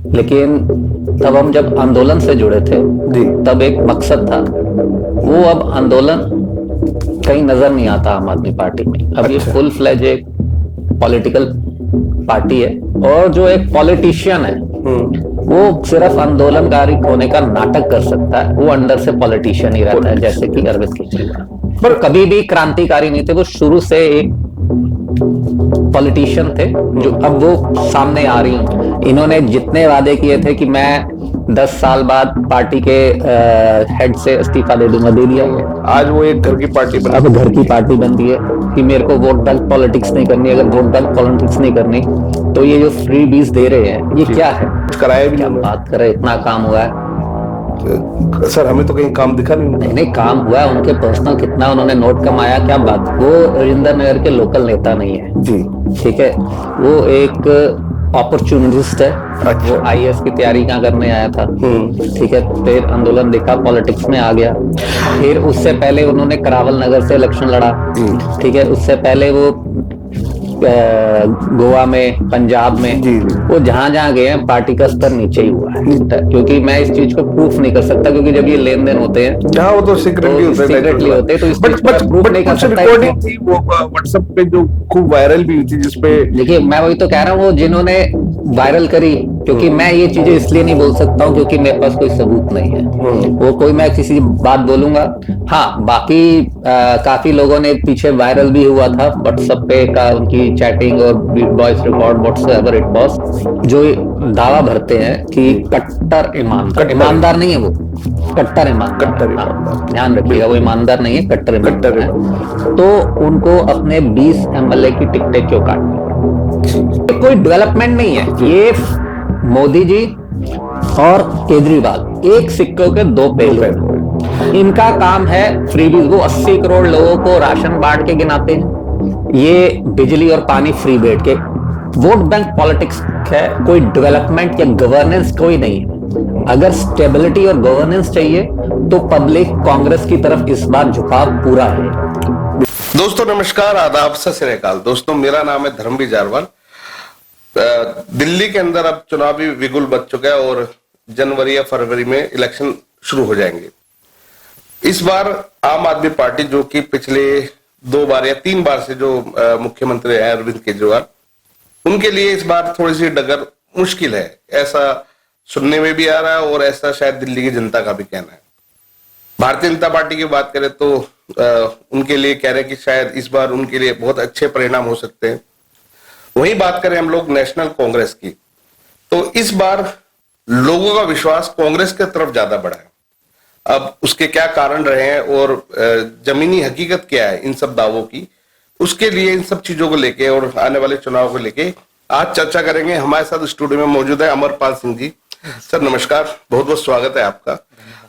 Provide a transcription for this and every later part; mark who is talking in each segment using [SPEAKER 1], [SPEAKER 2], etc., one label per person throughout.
[SPEAKER 1] लेकिन तब हम जब आंदोलन से जुड़े थे
[SPEAKER 2] जी।
[SPEAKER 1] तब एक मकसद था, वो अब आंदोलन कहीं नजर नहीं आता आम आदमी पार्टी में। अब ये
[SPEAKER 2] अच्छा।
[SPEAKER 1] फुल फ्लेज एक पॉलिटिकल पार्टी है, और जो एक पॉलिटिशियन है वो सिर्फ आंदोलनकारी होने का नाटक कर सकता है, वो अंदर से पॉलिटिशियन ही रहता है, जैसे कि अरविंद केजरीवाल। पर कभी भी क्रांतिकारी नहीं थे, वो शुरू से एक पॉलिटिशियन थे, जो अब वो सामने आ रही हैं। इन्होंने जितने वादे किए थे कि मैं 10 साल बाद पार्टी के हेड से इस्तीफा दे दूंगा, दे दिया।
[SPEAKER 2] आज वो एक घर की पार्टी बना,
[SPEAKER 1] अब घर की पार्टी बन गई है कि मेरे को वोट बैंक पॉलिटिक्स नहीं करनी। अगर वोट बैंक पॉलिटिक्स नहीं करनी तो ये जो फ्री बीज दे रहे हैं ये क्या है,
[SPEAKER 2] कराया भी
[SPEAKER 1] क्या
[SPEAKER 2] नहीं।
[SPEAKER 1] बात करे, इतना काम हुआ है।
[SPEAKER 2] सर हमें तो कहीं काम दिखा नहीं।
[SPEAKER 1] नहीं काम हुआ है, उनके पर्सनल कितना उन्होंने नोट कमाया, क्या बात। वो राजेंद्र नगर के लोकल नेता नहीं है
[SPEAKER 2] जी।
[SPEAKER 1] ठीक है, वो एक अपॉर्चुनिस्ट है।
[SPEAKER 2] अच्छा।
[SPEAKER 1] वो आईएएस की तैयारी कहाँ करने आया था ठीक है, फिर आंदोलन देखा, पॉलिटिक्स में आ गया। फिर उससे पहले उन्होंने करावल नगर से इलेक्शन लड़ा ठीक है, उससे पहले वो गोवा में, पंजाब में, वो जहां जहां गए हैं पार्टी का स्तर नीचे ही हुआ है। क्योंकि मैं इस चीज को प्रूफ नहीं कर सकता, क्योंकि जब ये लेन देन होते हैं
[SPEAKER 2] जहाँ वो तो सीक्रेटली होते
[SPEAKER 1] हैं तो इस चीज को प्रूफ नहीं कर सकता।
[SPEAKER 2] रिकॉर्डिंग थी वो व्हाट्सएप पे जो खूब वायरल भी हुई थी, जिसपे
[SPEAKER 1] देखिए मैं वही तो कह रहा हूँ, वो जिन्होंने वायरल करी, क्योंकि मैं ये चीजें इसलिए नहीं बोल सकता हूँ क्योंकि मेरे पास कोई सबूत नहीं है। वो कोई मैं किसी बात बोलूंगा, हाँ बाकी काफी लोगों ने पीछे वायरल भी हुआ था व्हाट्सएप पे का, उनकी चैटिंग और voice record whatsoever it was, जो दावा भरते हैं कि कट्टर ईमानदार नहीं है वो, कट्टर ईमानदार, ध्यान रखिएगा, वो ईमानदार नहीं है, कट्टर ईमानदार है। तो उनको अपने 20 एमएलए की टिकटें क्यों काटनी? कोई डेवलपमेंट नहीं है, ये मोदी जी और केजरीवाल एक सिक्के के दो पहलू हैं। इनका काम है फ्रीबीज, वो 80 करोड़ लोगों को राशन बांट के गिनाते हैं, ये बिजली और पानी फ्री बैठ के। वोट बैंक पॉलिटिक्स है, कोई डेवलपमेंट या गवर्नेंस कोई नहीं है। अगर स्टेबिलिटी और गवर्नेंस चाहिए तो पब्लिक कांग्रेस की तरफ इस बार झुकाव पूरा है।
[SPEAKER 2] दोस्तों नमस्कार, आदाब, सत श्री अकाल। दोस्तों मेरा नाम है धर्मवीर जारवाल। दिल्ली के अंदर अब चुनावी बिगुल बज चुका है और जनवरी या फरवरी में इलेक्शन शुरू हो जाएंगे। इस बार आम आदमी पार्टी, जो कि पिछले 2 बार या 3 बार से जो मुख्यमंत्री है अरविंद केजरीवाल, उनके लिए इस बार थोड़ी सी डगर मुश्किल है, ऐसा सुनने में भी आ रहा है और ऐसा शायद दिल्ली की जनता का भी कहना है। भारतीय जनता पार्टी की बात करें तो उनके लिए कह रहे हैं कि शायद इस बार उनके लिए बहुत अच्छे परिणाम हो सकते हैं। वहीं बात करें हम लोग नेशनल कांग्रेस की, तो इस बार लोगों का विश्वास कांग्रेस की तरफ ज्यादा बढ़ा है। अब उसके क्या कारण रहे हैं और जमीनी हकीकत क्या है इन सब दावों की, उसके लिए इन सब चीजों को लेके और आने वाले चुनाव को लेके आज चर्चा करेंगे। हमारे साथ स्टूडियो में मौजूद है अमरपाल सिंह जी। सर नमस्कार, बहुत बहुत स्वागत है आपका।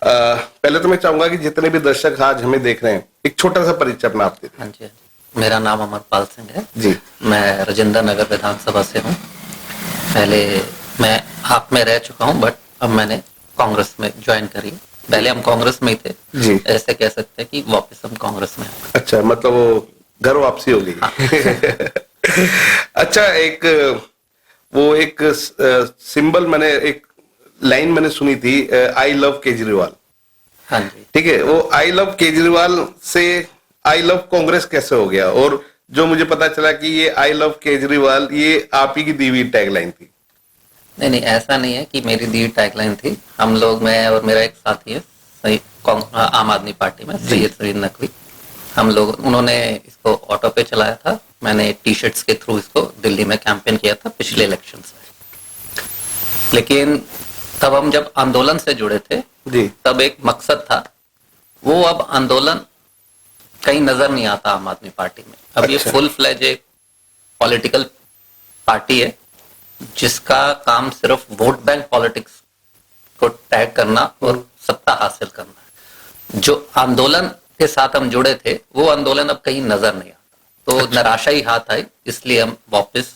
[SPEAKER 2] पहले तो मैं चाहूंगा कि जितने भी दर्शक आज हमें देख रहे हैं, एक छोटा सा परिचय अपना आप दीजिए।
[SPEAKER 1] हाँ जी, मेरा नाम अमरपाल सिंह है
[SPEAKER 2] जी।
[SPEAKER 1] मैं राजेंद्र नगर विधानसभा से हूँ। पहले मैं आप में रह चुका हूँ, बट अब मैंने कांग्रेस में ज्वाइन करी। पहले हम कांग्रेस में ही थे
[SPEAKER 2] जी।
[SPEAKER 1] ऐसे कह सकते हैं कि वापस हम कांग्रेस में।
[SPEAKER 2] अच्छा, मतलब वो घर वापसी हो गई। हाँ। अच्छा, एक सिंबल मैंने, एक लाइन मैंने सुनी थी, आई लव केजरीवाल।
[SPEAKER 1] हाँ जी,
[SPEAKER 2] ठीक है, वो आई लव केजरीवाल से आई लव कांग्रेस कैसे हो गया? और जो मुझे पता चला कि ये आई लव केजरीवाल ये आप ही की दी हुई टैगलाइन थी।
[SPEAKER 1] नहीं ऐसा नहीं है कि मेरी दी टैगलाइन थी। हम लोग, मैं और मेरा एक साथी है आम आदमी पार्टी में, सैयद नकवी, हम लोग, उन्होंने इसको ऑटो पे चलाया था। मैंने टी शर्ट्स के थ्रू इसको दिल्ली में कैंपेन किया था पिछले इलेक्शन से। लेकिन तब हम जब आंदोलन से जुड़े थे
[SPEAKER 2] जी।
[SPEAKER 1] तब एक मकसद था, वो अब आंदोलन कहीं नजर नहीं आता आम आदमी पार्टी में। अब ये फुल फ्लेज एक पॉलिटिकल पार्टी है जिसका काम सिर्फ वोट बैंक पॉलिटिक्स को टैग करना और सत्ता हासिल करना है। जो आंदोलन के साथ हम जुड़े थे वो आंदोलन अब कहीं नजर नहीं आता, तो निराशा ही हाथ आई। इसलिए हम वापस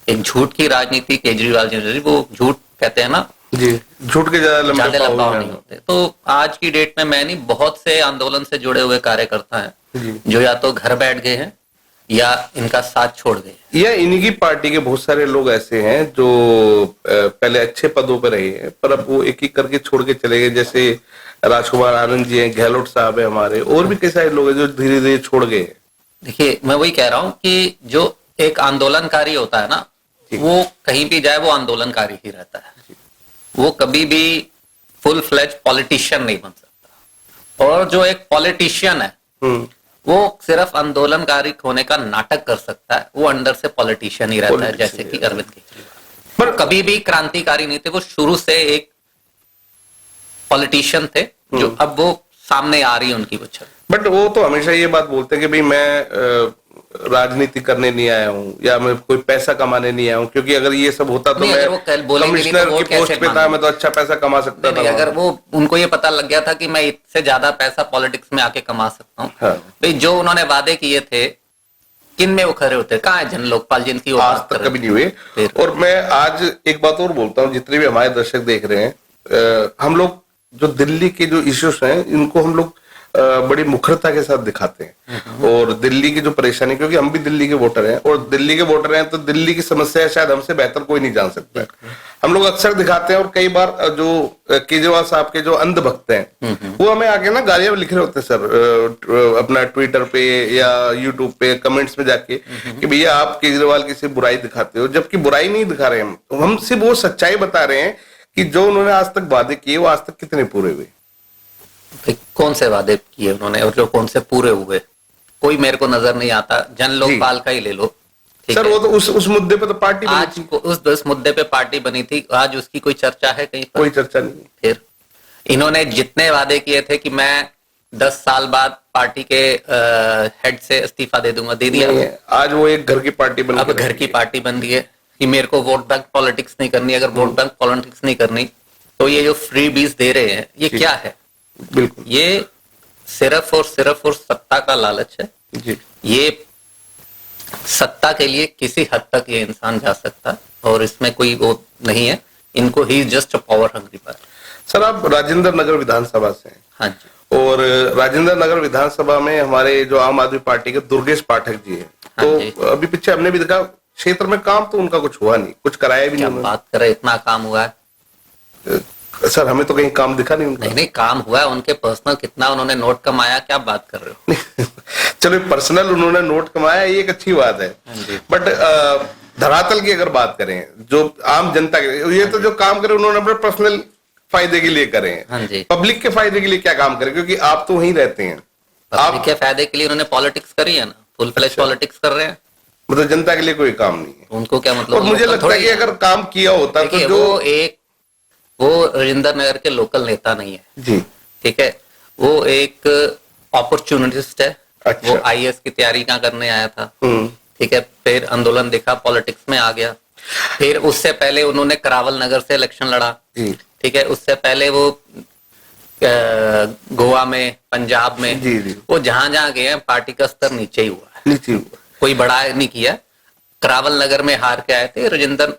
[SPEAKER 1] एक झूठ की राजनीति, केजरीवाल जी वो झूठ कहते हैं ना
[SPEAKER 2] जी, झूठ के ज्यादा
[SPEAKER 1] लंबा नहीं होते। तो आज की डेट में मैं नहीं, बहुत से आंदोलन से जुड़े हुए कार्यकर्ता हैं जो या तो घर बैठ गए हैं या इनका साथ छोड़ गए?
[SPEAKER 2] या इन्हीं की पार्टी के बहुत सारे लोग ऐसे हैं जो पहले अच्छे पदों पर रहे हैं पर अब वो एक एक करके छोड़ के चले गए, जैसे राजकुमार आनंद जी हैं, गहलोत साहब है हमारे, और भी कई सारे लोग हैं जो धीरे धीरे छोड़ गए हैं।
[SPEAKER 1] देखिए मैं वही कह रहा हूं कि जो एक आंदोलनकारी होता है ना, वो कहीं भी जाए वो आंदोलनकारी ही रहता है, वो कभी भी फुल फ्लेज पॉलिटिशियन नहीं बन सकता। और जो एक पॉलिटिशियन है वो सिर्फ आंदोलनकारी होने का नाटक कर सकता है, वो अंदर से पॉलिटिशियन ही रहता है, जैसे कि अरविंद केजरीवाल। पर कभी भी क्रांतिकारी नहीं थे, वो शुरू से एक पॉलिटिशियन थे, जो अब वो सामने आ रही है उनकी वो छवि।
[SPEAKER 2] बट वो तो हमेशा ये बात बोलते हैं कि भाई मैं राजनीति करने नहीं आया हूँ या मैं कोई पैसा कमाने नहीं आया हूँ, क्योंकि अगर ये सब होता तो मैं कमिश्नर की पोस्ट पे था, मैं तो अच्छा पैसा कमा सकता था।
[SPEAKER 1] अगर वो उनको ये पता लग गया था कि मैं इससे ज्यादा पैसा पॉलिटिक्स में आके कमा सकता हूँ, भाई जो उन्होंने वादे किए थे किन में वो खरे होते, कहाँ है जन लोकपाल जिनकी
[SPEAKER 2] आज तक कभी नहीं हुए। और मैं आज एक बात और बोलता हूँ, जितने भी हमारे दर्शक देख रहे हैं, हम लोग जो दिल्ली के जो इश्यूज हैं इनको हम लोग बड़ी मुखरता के साथ दिखाते हैं, और दिल्ली की जो परेशानी, क्योंकि हम भी दिल्ली के वोटर हैं और दिल्ली के वोटर हैं तो दिल्ली की समस्या शायद हमसे बेहतर कोई नहीं जान सकता है। हम लोग अक्सर दिखाते हैं, और कई बार जो केजरीवाल साहब के जो अंधभक्त हैं वो हमें आगे ना गालियां लिख रहे होते हैं सर, अपना ट्विटर पे या यूट्यूब पे कमेंट्स में जाके कि भैया आप केजरीवाल की सिर्फ बुराई दिखाते हो, जबकि बुराई नहीं दिखा रहे हम सिर्फ वो सच्चाई बता रहे हैं कि जो उन्होंने आज तक वादे किए वो आज तक कितने पूरे हुए।
[SPEAKER 1] कौन से वादे किए उन्होंने और जो कौन से पूरे हुए, कोई मेरे को नजर नहीं आता। जन लोकपाल का ही ले लो
[SPEAKER 2] सर, वो तो उस मुद्दे पे तो पार्टी
[SPEAKER 1] आज उस मुद्दे पे पार्टी बनी थी, आज उसकी कोई चर्चा है कहीं पर?
[SPEAKER 2] कोई चर्चा नहीं।
[SPEAKER 1] फिर इन्होंने जितने वादे किए थे कि मैं 10 साल बाद पार्टी के हेड से इस्तीफा दे दूंगा, दे दिया।
[SPEAKER 2] आज वो एक घर की पार्टी बन,
[SPEAKER 1] अब घर की पार्टी बन रही है कि मेरे को वोट बैंक पॉलिटिक्स नहीं करनी। अगर वोट बैंक पॉलिटिक्स नहीं करनी तो ये जो फ्री बीज दे रहे हैं ये क्या है?
[SPEAKER 2] बिल्कुल,
[SPEAKER 1] ये सिर्फ और सत्ता का लालच है
[SPEAKER 2] जी।
[SPEAKER 1] ये सत्ता के लिए किसी हद तक ये इंसान जा सकता है और इसमें कोई वो नहीं है, इनको ही जस्ट पावर हंग्री पर।
[SPEAKER 2] सर आप राजेंद्र नगर विधानसभा से हैं।
[SPEAKER 1] हाँ जी।
[SPEAKER 2] और राजेंद्र नगर विधानसभा में हमारे जो आम आदमी पार्टी के दुर्गेश पाठक जी हैं,
[SPEAKER 1] हाँ
[SPEAKER 2] तो
[SPEAKER 1] जी।
[SPEAKER 2] अभी पीछे हमने भी देखा क्षेत्र में काम तो उनका कुछ हुआ नहीं, कुछ कराया भी
[SPEAKER 1] क्या
[SPEAKER 2] नहीं।
[SPEAKER 1] बात कर रहे, इतना काम हुआ है?
[SPEAKER 2] सर हमें तो कहीं काम दिखा नहीं उनका।
[SPEAKER 1] नहीं काम हुआ है, उनके पर्सनल कितना उन्होंने नोट कमाया, क्या बात कर रहे हो?
[SPEAKER 2] चलो पर्सनल उन्होंने नोट कमाया ये एक अच्छी बात है, बट धरातल की अगर बात करें जो आम जनता के, ये तो जो काम करे उन्होंने अपने पर्सनल फायदे के लिए करे हैं।
[SPEAKER 1] हाँ जी।
[SPEAKER 2] पब्लिक के फायदे के लिए क्या काम करें, क्योंकि आप तो वहीं रहते हैं।
[SPEAKER 1] पब्लिक के फायदे के लिए उन्होंने पॉलिटिक्स करी है ना, फुल फ्लैश पॉलिटिक्स कर रहे हैं।
[SPEAKER 2] मतलब जनता के लिए कोई काम नहीं है,
[SPEAKER 1] उनको क्या मतलब?
[SPEAKER 2] और मुझे लगता है कि अगर काम किया होता तो जो
[SPEAKER 1] वो राजेंद्र नगर के लोकल नेता नहीं है
[SPEAKER 2] जी,
[SPEAKER 1] ठीक है, वो एक अपॉर्चुनिटिस्ट है।
[SPEAKER 2] अच्छा।
[SPEAKER 1] वो आईएएस की तैयारी क्या करने आया था, ठीक है, फिर आंदोलन देखा, पॉलिटिक्स में आ गया। फिर उससे पहले उन्होंने करावल नगर से इलेक्शन लड़ा, ठीक है, उससे पहले वो गोवा में, पंजाब में,
[SPEAKER 2] जी।
[SPEAKER 1] वो जहां जहां गए हैं पार्टी का स्तर नीचे ही हुआ है,
[SPEAKER 2] नीचे हुआ,
[SPEAKER 1] कोई बड़ा नहीं किया। करावल नगर में हार के आए थे राजेंद्र,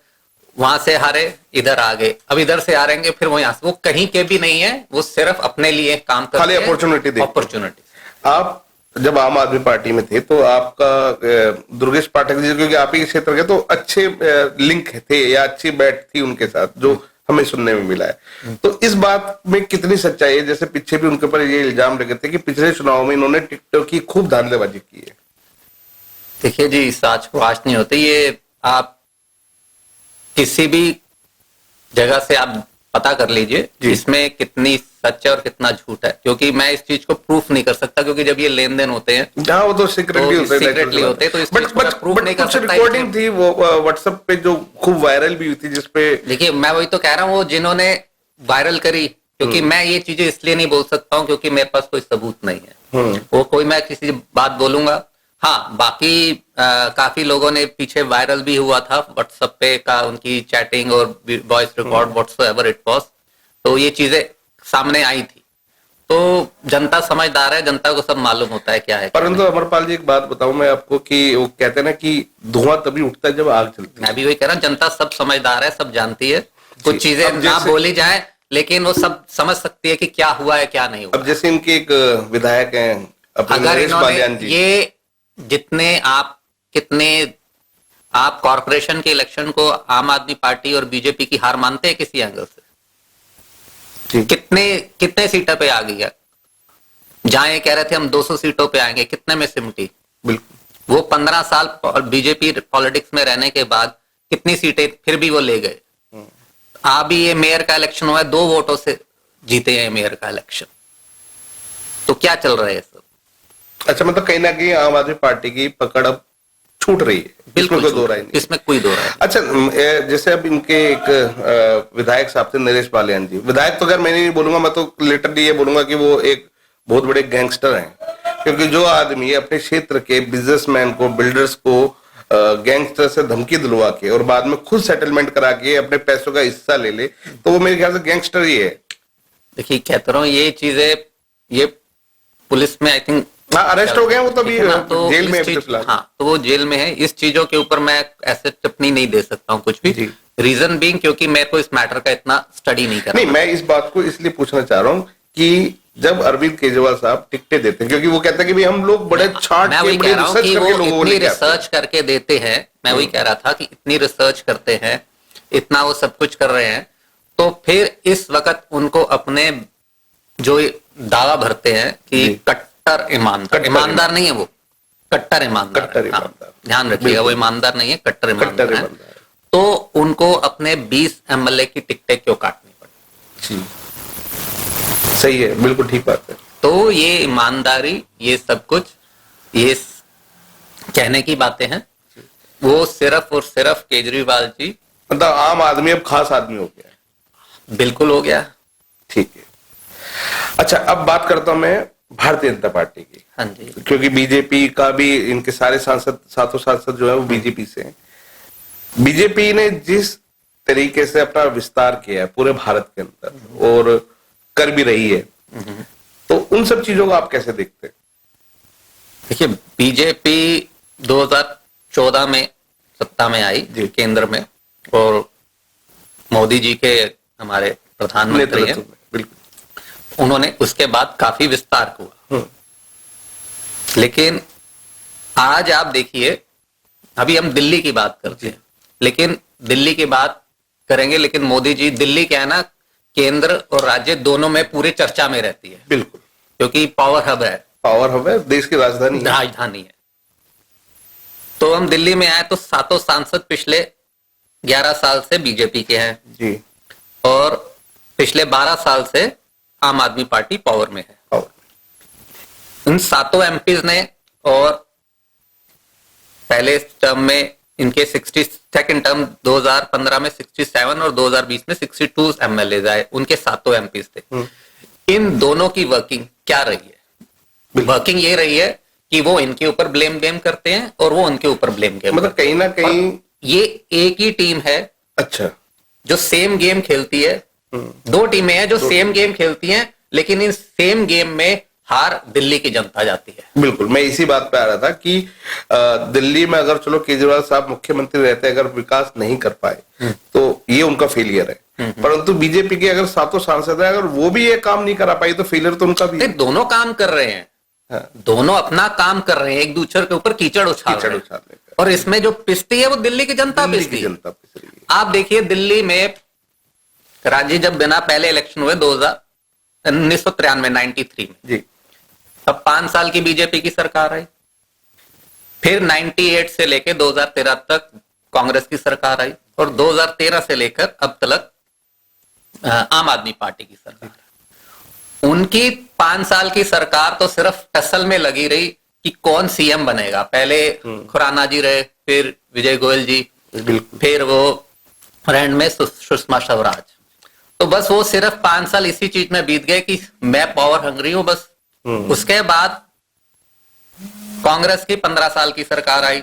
[SPEAKER 1] वहां से हारे, इधर आ गए, अब इधर से आ रहेंगे, फिर वो यहाँ से, वो कहीं के भी नहीं है, वो सिर्फ अपने लिए काम करते
[SPEAKER 2] खाली
[SPEAKER 1] हैं,
[SPEAKER 2] अपॉर्चुनिटी। आप जब आम आदमी पार्टी में थे तो आपका दुर्गेश पाठक जी, क्योंकि आप ही क्षेत्र के, तो अच्छे लिंक थे या अच्छी बैठ थी उनके साथ, जो हमें सुनने में मिला है। तो इस बात में कितनी सच्चाई है? जैसे पीछे भी उनके ऊपर ये इल्जाम लगे थे कि पिछले चुनाव में इन्होंने टिकटॉक की खूब धांधलेबाजी की है।
[SPEAKER 1] देखिए जी, सच को आज नहीं होते, ये आप किसी भी जगह से आप पता कर लीजिए इसमें कितनी सच है और कितना झूठ है, क्योंकि मैं इस चीज को प्रूफ नहीं कर सकता, क्योंकि जब ये लेन देन होते हैं
[SPEAKER 2] जहाँ वो तो सीक्रेटली
[SPEAKER 1] होते हैं, तो इस चीज को प्रूफ नहीं कर सकता।
[SPEAKER 2] रिकॉर्डिंग थी वो व्हाट्सएप पे जो खूब वायरल भी हुई थी, जिसपे देखिए
[SPEAKER 1] मैं वही तो कह रहा हूँ, वो जिन्होंने वायरल करी, क्योंकि मैं ये चीजें इसलिए नहीं बोल सकता हूँ क्योंकि मेरे पास कोई सबूत नहीं है, वो कोई मैं किसी बात बोलूंगा। हाँ, बाकी काफी लोगों ने पीछे वायरल भी हुआ था व्हाट्सएप पे का उनकी चैटिंग और voice record whatsoever it was, तो ये चीजें सामने आई थी। तो जनता समझदार है, जनता को सब मालूम होता है क्या है।
[SPEAKER 2] परंतु अमरपाल जी एक बात बताऊं मैं आपको कि वो कहते हैं ना कि धुआं तभी उठता है जब आग जलती है।
[SPEAKER 1] मैं भी वही कह रहा हूँ, जनता सब समझदार है, सब जानती है, कुछ चीजें ना बोली जाए लेकिन वो सब समझ सकती है कि क्या हुआ है क्या नहीं हुआ।
[SPEAKER 2] अब जैसे इनके एक विधायक हैं
[SPEAKER 1] अगर इन्होंने ये जितने आप कितने आप कॉरपोरेशन के इलेक्शन को आम आदमी पार्टी और बीजेपी की हार मानते हैं किसी एंगल से?
[SPEAKER 2] जी।
[SPEAKER 1] कितने सीटों पे आ गई है? जहां ये कह रहे थे हम 200 सीटों पे आएंगे, कितने में सिमटी?
[SPEAKER 2] बिल्कुल।
[SPEAKER 1] वो 15 साल बीजेपी पॉलिटिक्स में रहने के बाद कितनी सीटें फिर भी वो ले गए। अभी ये मेयर का इलेक्शन हुआ है, 2 वोटों से जीते हैं मेयर का इलेक्शन। तो क्या चल रहा है सब?
[SPEAKER 2] अच्छा, मतलब कहीं ना कहीं आम आदमी पार्टी की पकड़ अब छूट रही है,
[SPEAKER 1] बिल्कुल
[SPEAKER 2] इसमें कोई दो राय नहीं।
[SPEAKER 1] इसमें कोई दो राय नहीं।
[SPEAKER 2] अच्छा, जैसे अब इनके एक विधायक साहब थे नरेश बालियान जी, विधायक तो अगर मैं नहीं बोलूंगा, मैं तो लिटरली ये बोलूंगा कि वो एक बहुत बड़े गैंगस्टर हैं, क्योंकि जो आदमी अपने क्षेत्र के बिजनेसमैन को, बिल्डर्स को गैंगस्टर से धमकी दिलवा के और बाद में खुद सेटलमेंट करा के अपने पैसों का हिस्सा ले ले, तो वो मेरे ख्याल से गैंगस्टर ही है।
[SPEAKER 1] देखिए, कहता रहा हूँ ये चीजें, ये पुलिस में आई थिंक
[SPEAKER 2] अरेस्ट हो गए वो, तो अभी
[SPEAKER 1] तो
[SPEAKER 2] जेल में है।
[SPEAKER 1] हाँ, तो वो जेल में है। इस चीजों के ऊपर मैं ऐसे टिप्पणी नहीं दे सकता हूँ कुछ भी। रीजन बीइंग क्योंकि मेरे को इस मैटर का इतना स्टडी नहीं करना।
[SPEAKER 2] नहीं, मैं इस बात को इसलिए पूछना चाह रहा हूँ कि जब अरविंद केजरीवाल साहब टिकटें देते हैं, क्योंकि वो कहते हैं कि भाई हम लोग बड़े छांट के, बड़ी रिसर्च करके लोगों को लेके आते हैं।
[SPEAKER 1] रिसर्च करके देते हैं। मैं वही कह रहा था कि इतनी रिसर्च करते हैं, इतना वो सब कुछ कर रहे हैं, तो फिर इस वक्त उनको अपने जो दावा भरते हैं कि कट्टर ईमानदार नहीं है, वो कट्टर ईमानदार। ध्यान रखिएगा, वो ईमानदार नहीं है, कट्टर ईमानदार है। तो उनको अपने 20 एमएलए की टिकटें क्यों काटनी पड़ी?
[SPEAKER 2] सही है, बिल्कुल ठीक बात है।
[SPEAKER 1] तो ये ईमानदारी, ये सब कुछ, ये कहने की बातें हैं। वो सिर्फ और सिर्फ केजरीवाल जी,
[SPEAKER 2] मतलब आम आदमी अब खास आदमी हो गया।
[SPEAKER 1] बिल्कुल हो गया।
[SPEAKER 2] ठीक है। अच्छा, अब बात करता हूं मैं भारतीय जनता पार्टी की।
[SPEAKER 1] हाँ जी।
[SPEAKER 2] क्योंकि बीजेपी का भी, इनके सारे सांसद, सातों सांसद जो है वो बीजेपी से हैं। बीजेपी ने जिस तरीके से अपना विस्तार किया है पूरे भारत के अंदर और कर भी रही है, तो उन सब चीजों को आप कैसे देखते हैं?
[SPEAKER 1] देखिए, बीजेपी 2014 में सत्ता में आई केंद्र में, और मोदी जी के हमारे प्रधानमंत्री हैं, बिल्कुल, उन्होंने उसके बाद काफी विस्तार हुआ। लेकिन आज आप देखिए, अभी हम दिल्ली की बात करते हैं, लेकिन दिल्ली की बात करेंगे, लेकिन मोदी जी, दिल्ली क्या है ना, केंद्र और राज्य दोनों में पूरे चर्चा में रहती है।
[SPEAKER 2] बिल्कुल,
[SPEAKER 1] क्योंकि पावर हब है,
[SPEAKER 2] देश की राजधानी
[SPEAKER 1] है। तो हम दिल्ली में आए तो सातों सांसद पिछले 11 साल से बीजेपी के हैं
[SPEAKER 2] जी,
[SPEAKER 1] और पिछले 12 साल से आम आदमी पार्टी पावर में है। इन सातों एमपीज ने, और पहले टर्म में इनके 62nd टर्म 2015 में 67 और 2020 में 62 एमएलए आए, उनके सातों एमपीज थे। इन दोनों की वर्किंग क्या रही है? वर्किंग ये रही है कि वो इनके ऊपर ब्लेम गेम करते हैं और वो उनके ऊपर ब्लेम गेम,
[SPEAKER 2] मतलब कहीं ना कहीं
[SPEAKER 1] ये एक ही टीम है।
[SPEAKER 2] अच्छा,
[SPEAKER 1] जो सेम गेम खेलती है। 2 टीमें हैं जो सेम गेम खेलती हैं, लेकिन इन सेम गेम में हार दिल्ली की जनता जाती है।
[SPEAKER 2] बिल्कुल, मैं इसी बात पे आ रहा था कि दिल्ली में अगर चलो केजरीवाल साहब मुख्यमंत्री रहते, अगर विकास नहीं कर पाए तो ये उनका फेलियर है। परंतु बीजेपी के अगर सातों सांसद है, अगर वो भी ये काम नहीं करा पाई तो फेलियर तो उनका भी है।
[SPEAKER 1] दोनों काम कर रहे हैं। हाँ। दोनों अपना काम कर रहे हैं, एक दूसरे के ऊपर कीचड़ उछाल रहे हैं। और इसमें जो पिसती है वो दिल्ली की जनता पिसती है। आप देखिए, दिल्ली में राजी जब बिना पहले इलेक्शन हुए 1993 में जी, अब 5 साल की बीजेपी की सरकार आई, फिर 98 से लेकर 2013 तक कांग्रेस की सरकार आई, और 2013 से लेकर अब तक आम आदमी पार्टी की सरकार। उनकी 5 साल की सरकार तो सिर्फ टसल में लगी रही कि कौन सीएम बनेगा। पहले खुराना जी रहे, फिर विजय गोयल जी, फिर वो एंड में सुषमा स्वराज। तो बस वो सिर्फ 5 साल इसी चीज में बीत गए कि मैं पावर हंग्री हूं बस। उसके बाद कांग्रेस की 15 साल की सरकार आई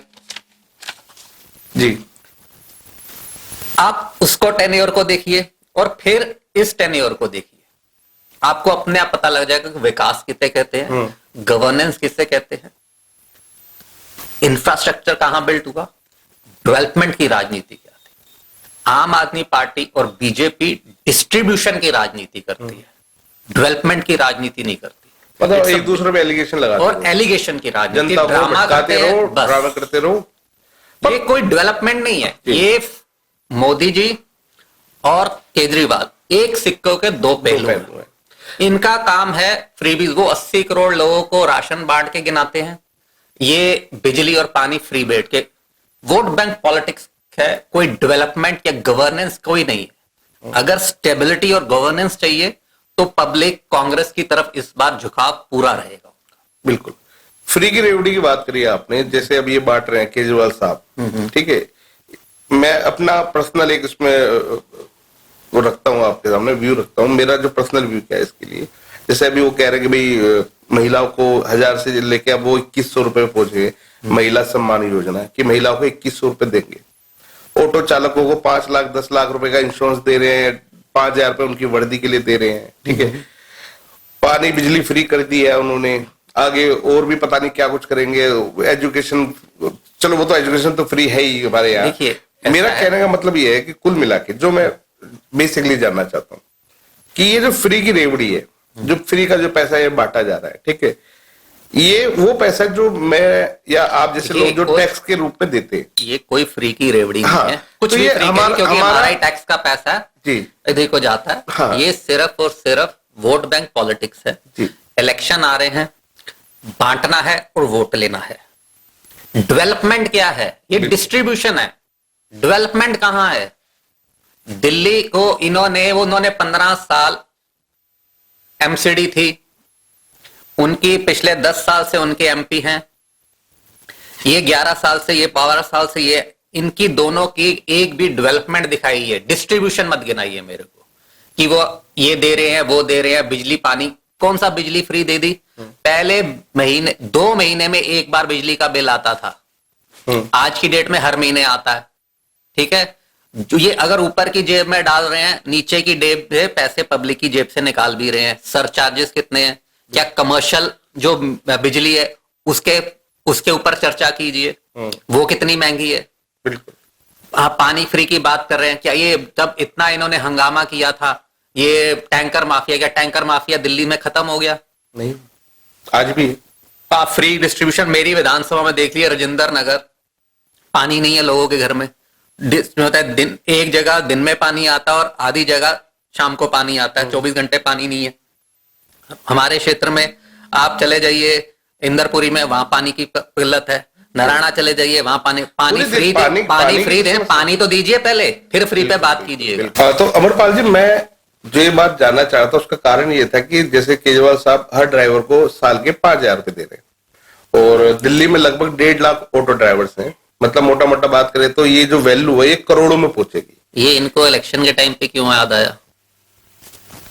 [SPEAKER 2] जी।
[SPEAKER 1] आप उसको टेन्योर को देखिए और फिर इस टेन्योर को देखिए, आपको अपने आप पता लग जाएगा कि विकास किसे कहते हैं, गवर्नेंस किसे कहते हैं, इंफ्रास्ट्रक्चर कहां बिल्ट हुआ, डेवलपमेंट की राजनीति क्या थी। आम आदमी पार्टी और बीजेपी डिस्ट्रीब्यूशन की राजनीति करती है, डेवलपमेंट की राजनीति नहीं करती।
[SPEAKER 2] मतलब एक दूसरे पे एलिगेशन लगाते
[SPEAKER 1] और एलिगेशन की राजनीति,
[SPEAKER 2] ड्रामा करते रहो,
[SPEAKER 1] ये कोई डेवलपमेंट नहीं है। ये मोदी जी और केजरीवाल एक सिक्कों के दो पहलू हैं। इनका काम है फ्रीबीज। वो 80 करोड़ लोगों को राशन बांट के गिनाते हैं, ये बिजली और पानी फ्री बैठ के। वोट बैंक पॉलिटिक्स है, कोई डेवलपमेंट या गवर्नेंस कोई नहीं है। अगर स्टेबिलिटी और गवर्नेंस चाहिए तो पब्लिक कांग्रेस की तरफ इस बार झुकाव पूरा रहेगा।
[SPEAKER 2] बिल्कुल। फ्री की रेवड़ी की बात करी आपने, जैसे अब ये बांट रहे हैं केजरीवाल साहब, ठीक है। मैं अपना पर्सनल एक उसमें वो रखता हूँ, आपके सामने व्यू रखता हूँ। मेरा जो पर्सनल व्यू क्या है इसके लिए, जैसे अभी वो कह रहे हैं कि भाई महिलाओं को 1000 से लेके अब वो 2100 रुपए पहुंच गए महिला सम्मान योजना, कि महिलाओं को 2100 रुपए देंगे। ऑटो चालकों को 5 लाख 10 लाख रुपए का इंश्योरेंस दे रहे हैं, 5000 रुपए उनकी वर्दी के लिए दे रहे हैं, ठीक है। पानी बिजली फ्री कर दी है उन्होंने, आगे और भी पता नहीं क्या कुछ करेंगे। एजुकेशन, चलो वो तो एजुकेशन तो फ्री है ही हमारे यहाँ। मेरा कहने का मतलब ये है कि कुल मिला के जो मैं बेसिकली जानना चाहता हूँ कि ये जो फ्री की रेवड़ी है, जो फ्री का जो पैसा ये बांटा जा रहा है, ठीक है, ये वो पैसा जो मैं या आप जैसे लोग जो टैक्स के रूप में देते हैं,
[SPEAKER 1] ये कोई फ्री की रेवड़ी नहीं है। कुछ
[SPEAKER 2] तो
[SPEAKER 1] भी
[SPEAKER 2] ये
[SPEAKER 1] फ्री नहीं, क्योंकि हमारा ही टैक्स का पैसा
[SPEAKER 2] जी
[SPEAKER 1] इधर को जाता है।
[SPEAKER 2] हाँ।
[SPEAKER 1] ये सिर्फ और सिर्फ वोट बैंक पॉलिटिक्स है। इलेक्शन आ रहे हैं, बांटना है और वोट लेना है। डेवलपमेंट क्या है? ये डिस्ट्रीब्यूशन है। डेवलपमेंट कहां है? दिल्ली को उन्होंने 15 साल एमसीडी थी उनकी, पिछले 10 साल से उनके एमपी हैं, ये 11 साल से, ये 12 साल से, ये इनकी दोनों की एक भी डेवलपमेंट दिखाई है। डिस्ट्रीब्यूशन मत गिनाइए मेरे को कि वो ये दे रहे हैं वो दे रहे हैं। बिजली पानी, कौन सा बिजली फ्री दे दी? पहले महीने 2 महीने में एक बार बिजली का बिल आता था, आज की डेट में हर महीने आता है, ठीक है। जो ये अगर ऊपर की जेब में डाल रहे हैं, नीचे की जेब से पैसे पब्लिक की जेब से निकाल भी रहे हैं। सरचार्जेस कितने हैं? क्या कमर्शियल जो बिजली है उसके ऊपर चर्चा कीजिए, वो कितनी महंगी है।
[SPEAKER 2] बिल्कुल।
[SPEAKER 1] आप पानी फ्री की बात कर रहे हैं, क्या ये जब इतना इन्होंने हंगामा किया था, ये टैंकर माफिया, क्या टैंकर माफिया दिल्ली में खत्म हो गया?
[SPEAKER 2] नहीं, आज भी
[SPEAKER 1] आप फ्री डिस्ट्रीब्यूशन मेरी विधानसभा में देख लिया, राजेंद्र नगर पानी नहीं है लोगों के घर में। होता है दिन, एक जगह दिन में पानी आता है और आधी जगह शाम को पानी आता है, 24 घंटे पानी नहीं है। हमारे क्षेत्र में आप चले जाइए इंदरपुरी में, वहां पानी की किल्लत है। नारायणा चले जाइए, वहां पानी फ्री दे, पानी तो दीजिए पहले, फिर फ्री पे बात कीजिएगा।
[SPEAKER 2] तो अमरपाल जी, मैं जो ये बात जानना चाह रहा था उसका कारण ये था कि जैसे केजरीवाल साहब हर ड्राइवर को साल के 5000 रुपए दे रहे हैं और दिल्ली में लगभग 1.5 लाख ऑटो ड्राइवर्स हैं। मतलब मोटा मोटा बात करें तो ये जो वैल्यू है ये करोड़ों में पहुंचेगी।
[SPEAKER 1] ये इनको इलेक्शन के टाइम पे क्यों याद आया?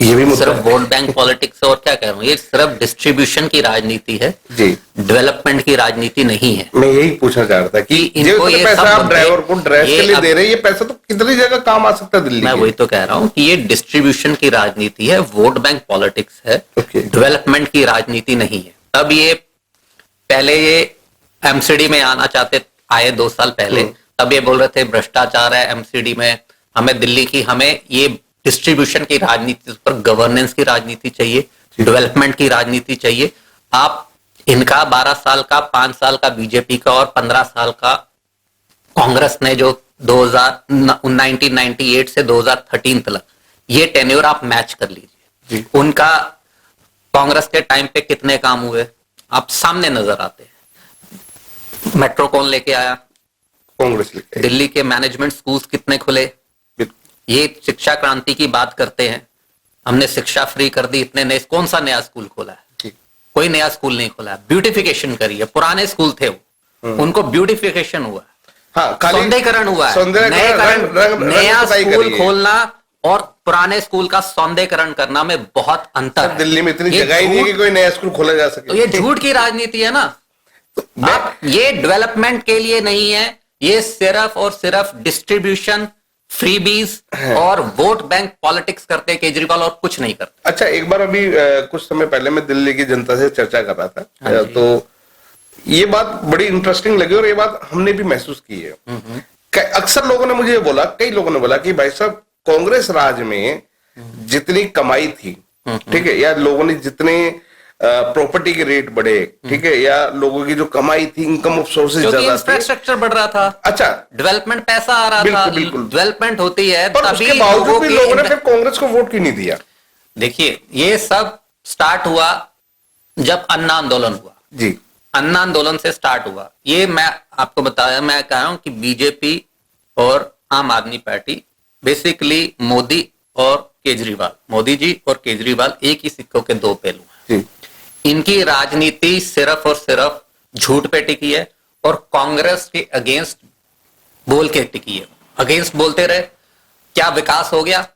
[SPEAKER 2] ये भी
[SPEAKER 1] सिर्फ वोट बैंक पॉलिटिक्स, और क्या कह रहा हूँ, ये सिर्फ डिस्ट्रीब्यूशन की राजनीति है
[SPEAKER 2] जी,
[SPEAKER 1] डेवलपमेंट की राजनीति नहीं है।
[SPEAKER 2] मैं यही पूछना चाह रहा था कि
[SPEAKER 1] इनको ये
[SPEAKER 2] पैसा आप ड्राइवर को ड्रेस के लिए दे रहे हैं, ये पैसा तो कितनी जगह काम आ सकता है दिल्ली।
[SPEAKER 1] मैं वही तो कह रहा हूँ कि ये डिस्ट्रीब्यूशन की राजनीति है, वोट बैंक पॉलिटिक्स है, डेवलपमेंट की राजनीति नहीं है। तब ये पहले ये एमसीडी में आए 2 साल पहले, तब ये बोल रहे थे भ्रष्टाचार है एमसीडी में, हमें दिल्ली की, हमें ये डिस्ट्रीब्यूशन की राजनीति पर गवर्नेंस की राजनीति चाहिए, डेवलपमेंट की राजनीति चाहिए। आप इनका 12 साल का, 5 साल का बीजेपी का और 15 साल का कांग्रेस ने जो 1998 से 2013 तक ये टेन्योर आप मैच कर लीजिए। उनका कांग्रेस के टाइम पे कितने काम हुए आप सामने नजर आते हैं। मेट्रो कौन लेके आया?
[SPEAKER 2] कांग्रेस लेके।
[SPEAKER 1] दिल्ली के मैनेजमेंट स्कूल्स कितने खुले? ये शिक्षा क्रांति की बात करते हैं, हमने शिक्षा फ्री कर दी, इतने नए, कौन सा नया स्कूल खोला है? कोई नया स्कूल नहीं खोला है। ब्यूटिफिकेशन करी है, पुराने स्कूल थे वो, उनको ब्यूटिफिकेशन हुआ, सौंदर्यीकरण हुआ है। नया स्कूल खोलना और पुराने स्कूल का सौंदर्यीकरण करना में बहुत अंतर है।
[SPEAKER 2] दिल्ली में इतनी जगह ही नहीं है कि कोई नया स्कूल खोला जा सके।
[SPEAKER 1] तो ये झूठ की राजनीति है ना। आप ये डेवलपमेंट के लिए नहीं है, ये सिर्फ और सिर्फ डिस्ट्रीब्यूशन, फ्रीबीज और वोट बैंक पॉलिटिक्स करते हैं केजरीवाल, और कुछ नहीं करते।
[SPEAKER 2] अच्छा, एक बार अभी कुछ समय पहले मैं दिल्ली की जनता से चर्चा कर रहा था, तो ये बात बड़ी इंटरेस्टिंग लगी और ये बात हमने भी महसूस की है। अक्सर लोगों ने मुझे बोला, कई लोगों ने बोला कि भाई साहब कांग्रेस राज में जितनी कमाई थी, ठीक है, या लोगों ने जितने प्रॉपर्टी के रेट बढ़े, ठीक है, या लोगों की जो कमाई थी, इनकम ऑफ सोर्सेज
[SPEAKER 1] क्योंकि
[SPEAKER 2] ज्यादा थी।
[SPEAKER 1] इंफ्रास्ट्रक्चर बढ़ रहा था,
[SPEAKER 2] अच्छा,
[SPEAKER 1] डेवलपमेंट पैसा आ रहा था,
[SPEAKER 2] बिल्कुल।
[SPEAKER 1] डेवलपमेंट होती है
[SPEAKER 2] पर
[SPEAKER 1] तभी
[SPEAKER 2] उसके बावजूद भी लोगों ने
[SPEAKER 1] के।
[SPEAKER 2] फिर कांग्रेस को वोट क्यों नहीं दिया?
[SPEAKER 1] देखिए, ये सब स्टार्ट हुआ जब अन्ना आंदोलन हुआ
[SPEAKER 2] जी,
[SPEAKER 1] अन्ना आंदोलन से स्टार्ट हुआ। ये मैं आपको बताया, मैं कह रहा हूं कि बीजेपी और आम आदमी पार्टी बेसिकली मोदी और केजरीवाल, मोदी जी और केजरीवाल एक ही सिक्कों के दो पहलू हैं।
[SPEAKER 2] जी,
[SPEAKER 1] इनकी राजनीति सिर्फ और सिर्फ झूठ पे टिकी है और कांग्रेस के अगेंस्ट बोल के टिकी है। अगेंस्ट बोलते रहे, क्या विकास हो गया?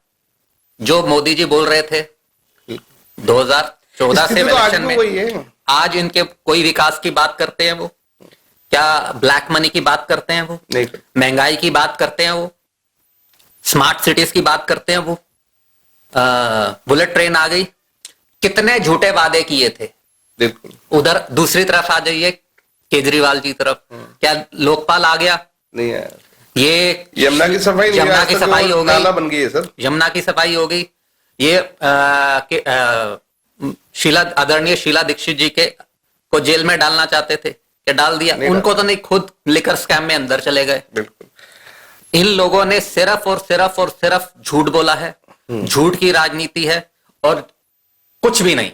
[SPEAKER 1] जो मोदी जी बोल रहे थे 2014 से
[SPEAKER 2] स्थिति तो आज
[SPEAKER 1] इलेक्शन
[SPEAKER 2] भी
[SPEAKER 1] में,
[SPEAKER 2] वही है।
[SPEAKER 1] आज इनके कोई विकास की बात करते हैं वो? क्या ब्लैक मनी की बात करते हैं वो?
[SPEAKER 2] नहीं,
[SPEAKER 1] महंगाई की बात करते हैं वो? स्मार्ट सिटीज की बात करते हैं वो? बुलेट ट्रेन आ गई, कितने झूठे वादे किए थे।
[SPEAKER 2] बिल्कुल।
[SPEAKER 1] उधर दूसरी तरफ आ जाइए केजरीवाल जी तरफ, क्या लोकपाल आ गया?
[SPEAKER 2] नहीं है,
[SPEAKER 1] ये
[SPEAKER 2] यमुना की सफाई नहीं,
[SPEAKER 1] यमुना
[SPEAKER 2] आज
[SPEAKER 1] की
[SPEAKER 2] तक
[SPEAKER 1] सफाई
[SPEAKER 2] वो
[SPEAKER 1] हो गई,
[SPEAKER 2] नाला बन गई है सर।
[SPEAKER 1] यमुना की सफाई हो गई। ये आदरणीय शीला दीक्षित जी के को जेल में डालना चाहते थे, क्या डाल दिया? उनको तो नहीं, खुद लिकर स्कैम में अंदर चले गए।
[SPEAKER 2] बिल्कुल।
[SPEAKER 1] इन लोगों ने सिर्फ और सिर्फ और सिर्फ झूठ बोला है, झूठ की राजनीति है और कुछ भी नहीं।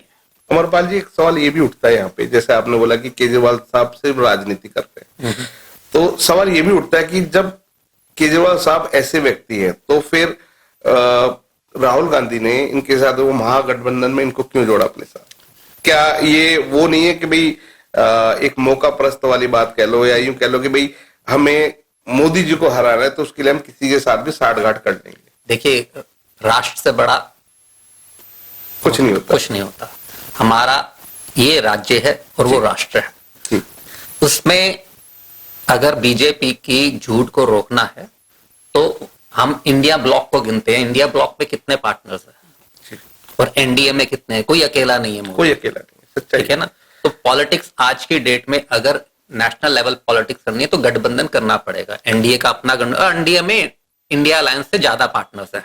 [SPEAKER 2] अमरपाल जी, एक सवाल ये भी उठता है यहाँ पे, जैसे आपने बोला कि केजरीवाल साहब सिर्फ राजनीति करते हैं, तो सवाल ये भी उठता है कि जब केजरीवाल साहब ऐसे व्यक्ति हैं, तो फिर राहुल गांधी ने इनके साथ वो महागठबंधन में इनको क्यों जोड़ा अपने साथ? क्या ये वो नहीं है कि भाई एक मौका परस्त वाली बात कह लो, या यूं कह लो कि भाई हमें मोदी जी को हराना है तो उसके लिए हम किसी के साथ भी साठगांठ कर लेंगे?
[SPEAKER 1] देखिए, राष्ट्र से बड़ा
[SPEAKER 2] कुछ नहीं होता,
[SPEAKER 1] कुछ नहीं होता। हमारा ये राज्य है और वो राष्ट्र है। उसमें अगर बीजेपी की झूठ को रोकना है तो हम इंडिया ब्लॉक को गिनते हैं। इंडिया ब्लॉक में कितने पार्टनर्स हैं और एनडीए में कितने हैं? कोई अकेला नहीं है,
[SPEAKER 2] कोई अकेला नहीं, सच्चाई
[SPEAKER 1] ठीक है ना। तो पॉलिटिक्स आज की डेट में अगर नेशनल लेवल पॉलिटिक्स करनी है तो गठबंधन करना पड़ेगा। एनडीए का अपना एनडीए में इंडिया अलायंस से ज्यादा पार्टनर्स है।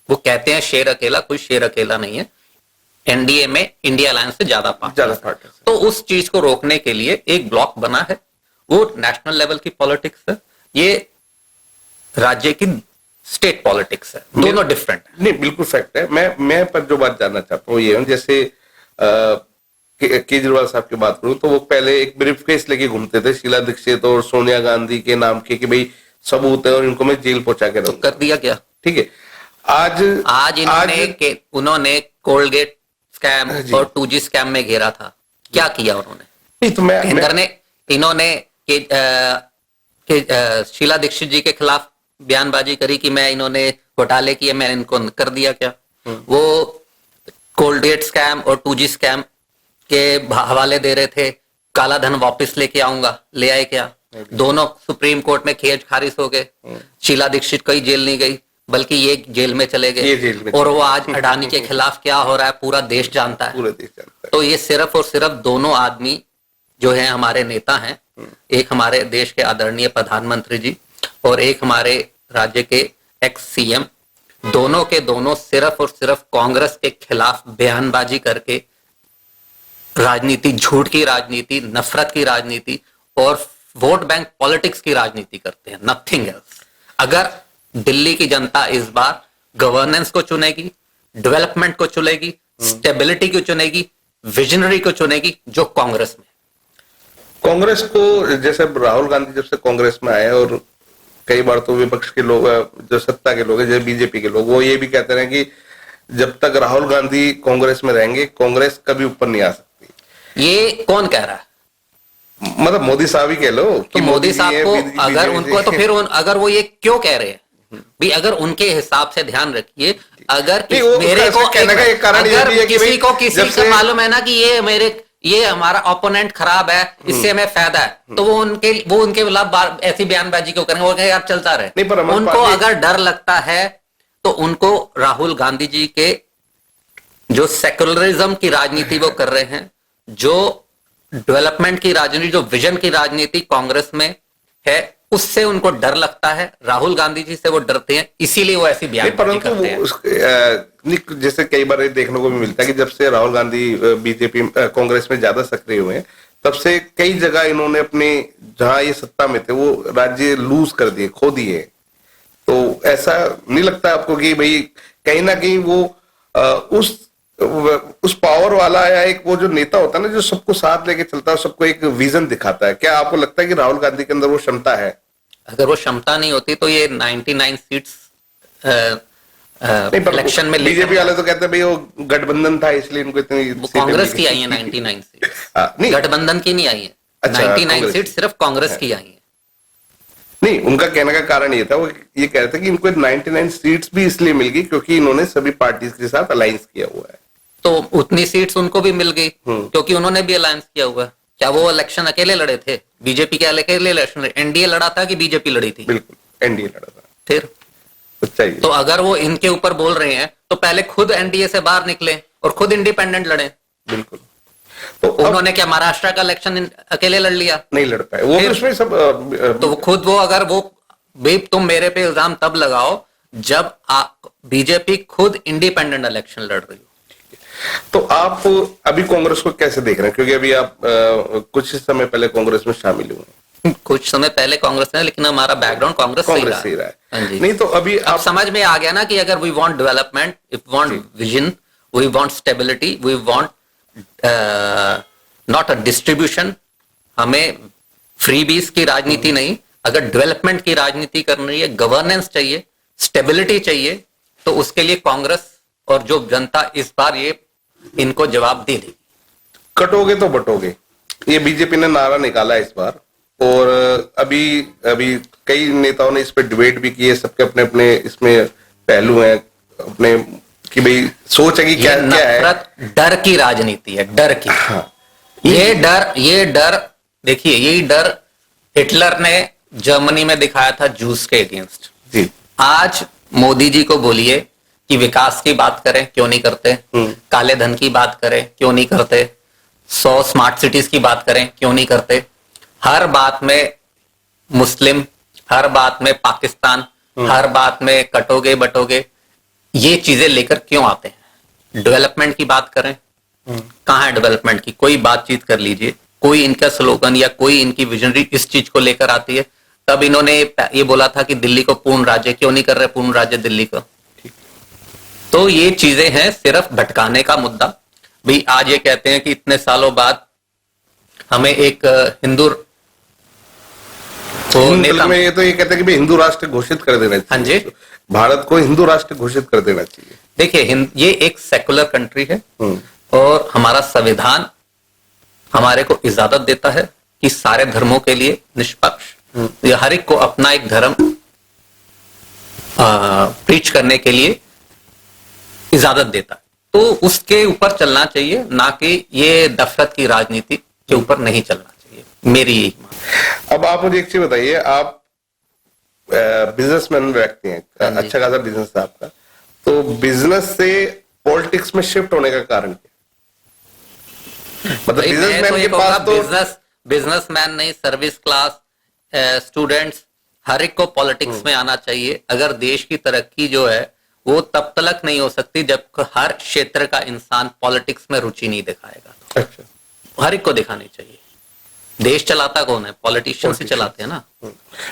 [SPEAKER 1] वो कहते हैं शेर अकेला, कोई शेर अकेला नहीं है। एनडीए में इंडिया अलायंस से ज्यादा पार्टनर्स। तो उस चीज को रोकने के लिए एक ब्लॉक बना है, वो नेशनल लेवल की पॉलिटिक्स है, ये राज्य की स्टेट पॉलिटिक्स है, दोनों डिफरेंट है।
[SPEAKER 2] नहीं, बिल्कुल फैक्ट है। मैं पर जो बात जानना चाहता हूँ ये है, जैसे केजरीवाल साहब की बात करूं तो वो पहले एक ब्रीफकेस लेके घूमते थे शीला दीक्षित और सोनिया गांधी के नाम के, कि भाई सबूत है और इनको मैं जेल पहुंचा के
[SPEAKER 1] तो कर दिया क्या?
[SPEAKER 2] ठीक है। आज
[SPEAKER 1] उन्होंने कोलगेट स्कैम और 2G स्कैम में घेरा था, क्या किया उन्होंने?
[SPEAKER 2] नहीं तो
[SPEAKER 1] इन्होंने शीला दीक्षित जी के खिलाफ बयानबाजी करी कि मैं इन्होंने घोटाले किए, मैं इनको कर दिया क्या? वो कोलगेट स्कैम और 2G स्कैम के हवाले दे रहे थे, काला धन वापस लेके आऊंगा, ले आए क्या? दोनों सुप्रीम कोर्ट में केस खारिज हो गए। शीला दीक्षित कहीं जेल नहीं गई, बल्कि ये जेल में चले गए। और वो आज अडानी के खिलाफ क्या हो रहा है पूरा देश जानता है।
[SPEAKER 2] पूरा देश जानता है।
[SPEAKER 1] तो ये सिर्फ और सिर्फ दोनों आदमी जो है हमारे नेता हैं, एक हमारे देश के आदरणीय प्रधानमंत्री जी और एक हमारे राज्य के एक्स सीएम, दोनों के दोनों सिर्फ और सिर्फ कांग्रेस के खिलाफ बयानबाजी करके राजनीति, झूठ की राजनीति, नफरत की राजनीति और वोट बैंक पॉलिटिक्स की राजनीति करते हैं, नथिंग एल्स। अगर दिल्ली की जनता इस बार गवर्नेंस को चुनेगी, डेवलपमेंट को चुनेगी, स्टेबिलिटी को चुनेगी, विजनरी को चुनेगी, जो कांग्रेस में।
[SPEAKER 2] कांग्रेस को जैसे राहुल गांधी जब से कांग्रेस में आए, और कई बार तो विपक्ष के लोग, जो सत्ता के लोग हैं, जैसे बीजेपी के लोग, वो ये भी कहते रहे कि जब तक राहुल गांधी कांग्रेस में रहेंगे कांग्रेस कभी ऊपर नहीं आ सकती। ये
[SPEAKER 1] कौन कह रहा है?
[SPEAKER 2] मतलब मोदी साहब ही कह लो।
[SPEAKER 1] तो मोदी साहब को अगर उनको, तो फिर अगर वो ये क्यों कह रहे हैं भी? अगर उनके हिसाब से ध्यान रखिए, अगर मेरे को अगर किसी को मालूम है ना कि ये हमारा ओपोनेंट खराब है, इससे हमें फायदा है, तो वो उनके खिलाफ ऐसी बयानबाजी क्यों करेंगे? वो कहेंगे आप चलता रहे। उनको अगर डर लगता है तो उनको राहुल गांधी जी के जो सेकुलरिज्म की राजनीति वो कर रहे हैं, जो डेवलपमेंट की राजनीति, जो विजन की राजनीति कांग्रेस में है, उससे उनको डर लगता है, राहुल गांधी जी से वो डरते हैं, इसीलिए वो ऐसी बयानबाजी करते हैं।
[SPEAKER 2] जैसे कई बार देखने को भी मिलता है कि जब से राहुल गांधी बीजेपी कांग्रेस में ज्यादा सक्रिय हुए हैं, तब से कई जगह इन्होंने अपने जहां ये सत्ता में थे वो राज्य लूज कर दिए, खो दिए। तो ऐसा नहीं लगता आपको कि भाई कहीं ना कहीं वो उस पावर वाला या एक वो जो नेता होता है ना, जो सबको साथ लेके चलता है, सबको एक विजन दिखाता है, क्या आपको लगता है कि राहुल गांधी के अंदर वो क्षमता है?
[SPEAKER 1] अगर वो क्षमता नहीं होती तो ये 99 सीट्स इलेक्शन में
[SPEAKER 2] बीजेपी वाले तो कहते हैं भाई वो गठबंधन था इसलिए इनको इतनी
[SPEAKER 1] कांग्रेस की आई है 99 सीट्स,
[SPEAKER 2] नहीं
[SPEAKER 1] गठबंधन की नहीं आई है।
[SPEAKER 2] अच्छा,
[SPEAKER 1] 99 सीट सिर्फ कांग्रेस की आई है।
[SPEAKER 2] नहीं, उनका कहने का कारण ये था, वो ये कह रहे थे कि इनको 99 सीट्स भी इसलिए मिल गई क्योंकि इन्होंने सभी पार्टीज के साथ अलायंस किया हुआ है।
[SPEAKER 1] तो उतनी सीट्स उनको भी मिल गई क्योंकि उन्होंने भी अलायंस किया हुआ है। क्या वो इलेक्शन अकेले लड़े थे? बीजेपी के अकेले इलेक्शन, एनडीए लड़ा था कि बीजेपी लड़ी थी?
[SPEAKER 2] बिल्कुल एनडीए लड़ा था।
[SPEAKER 1] फिर तो अगर वो इनके ऊपर बोल रहे हैं तो पहले खुद एनडीए से बाहर निकले और खुद इंडिपेंडेंट लड़े।
[SPEAKER 2] बिल्कुल। तो
[SPEAKER 1] उन्होंने क्या महाराष्ट्र का इलेक्शन अकेले लड़ लिया?
[SPEAKER 2] नहीं लड़ पाए वो, उसमें सब
[SPEAKER 1] तो खुद वो अगर वो भाई तुम मेरे पे इल्जाम तब लगाओ जब बीजेपी खुद इंडिपेंडेंट इलेक्शन लड़ रही हो।
[SPEAKER 2] तो आप अभी कांग्रेस को कैसे देख रहे हैं? क्योंकि अभी आप कुछ समय पहले कांग्रेस में शामिल हुए।
[SPEAKER 1] कुछ समय पहले कांग्रेस में, लेकिन हमारा बैकग्राउंड कांग्रेस से ही रहा है। हाँ जी।
[SPEAKER 2] नहीं तो अभी
[SPEAKER 1] आप समझ में आ गया ना कि अगर we want development, if want vision, we want stability, we want not a distribution, हमें फ्रीबीज की राजनीति नहीं, अगर डेवलपमेंट की राजनीति करनी है, गवर्नेंस चाहिए, स्टेबिलिटी चाहिए, तो उसके लिए कांग्रेस और जो जनता इस बार ये इनको जवाब दे देगी।
[SPEAKER 2] कटोगे तो बटोगे, ये बीजेपी ने नारा निकाला इस बार। और अभी कई नेताओं ने इस पे डिबेट भी की है, सबके अपने अपने इसमें पहलू हैं अपने, कि भाई सोच है कि क्या है।
[SPEAKER 1] डर की राजनीति है, डर की। हाँ। ये डर देखिए, यही डर हिटलर ने जर्मनी में दिखाया था जूस के अगेंस्ट।
[SPEAKER 2] जी।
[SPEAKER 1] आज मोदी जी को बोलिए कि विकास की बात करें, क्यों नहीं करते? काले धन की बात करें, क्यों नहीं करते? 100 स्मार्ट सिटीज की बात करें, क्यों नहीं करते? हर बात में मुस्लिम, हर बात में पाकिस्तान, हर बात में कटोगे बटोगे, ये चीजें लेकर क्यों आते हैं? डेवलपमेंट की बात करें, कहां है डेवलपमेंट की? कोई बातचीत कर लीजिए, कोई इनका स्लोगन या कोई इनकी विजनरी इस चीज को लेकर आती है। तब इन्होंने ये बोला था कि दिल्ली को पूर्ण राज्य, क्यों नहीं कर रहे पूर्ण राज्य दिल्ली का? तो ये चीजें हैं सिर्फ भटकाने का मुद्दा। भाई आज ये कहते हैं कि इतने सालों बाद हमें एक हिंदू नेता
[SPEAKER 2] में ये तो ये कहते हैं कि हिंदू राष्ट्र घोषित कर देना चाहिए।
[SPEAKER 1] हाँ जी,
[SPEAKER 2] भारत को हिंदू राष्ट्र घोषित कर देना चाहिए।
[SPEAKER 1] देखिए, ये एक सेकुलर कंट्री है और हमारा संविधान हमारे को इजाजत देता है कि सारे धर्मों के लिए निष्पक्ष, हर एक को अपना एक धर्म प्रीच करने के लिए इजाजत देता है। तो उसके ऊपर चलना चाहिए, ना कि ये दफरत की राजनीति के ऊपर नहीं चलना चाहिए, मेरी यही मान।
[SPEAKER 2] अब आप मुझे एक चीज बताइए, आप बिजनेसमैन व्यक्ति हैं, अच्छा खासा बिजनेस है आपका, तो बिजनेस से पॉलिटिक्स में शिफ्ट होने का कारण क्या? मतलब बिजनेसमैन के पास तो
[SPEAKER 1] बिजनेसमैन नहीं, सर्विस क्लास, स्टूडेंट्स, हर एक को पॉलिटिक्स में आना चाहिए। अगर देश की तरक्की जो है वो तब तक नहीं हो सकती जब हर क्षेत्र का इंसान पॉलिटिक्स में रुचि नहीं दिखाएगा।
[SPEAKER 2] अच्छा।
[SPEAKER 1] हर एक को दिखानी चाहिए। देश चलाता कौन है? पॉलिटिशियन से चलाते हैं ना।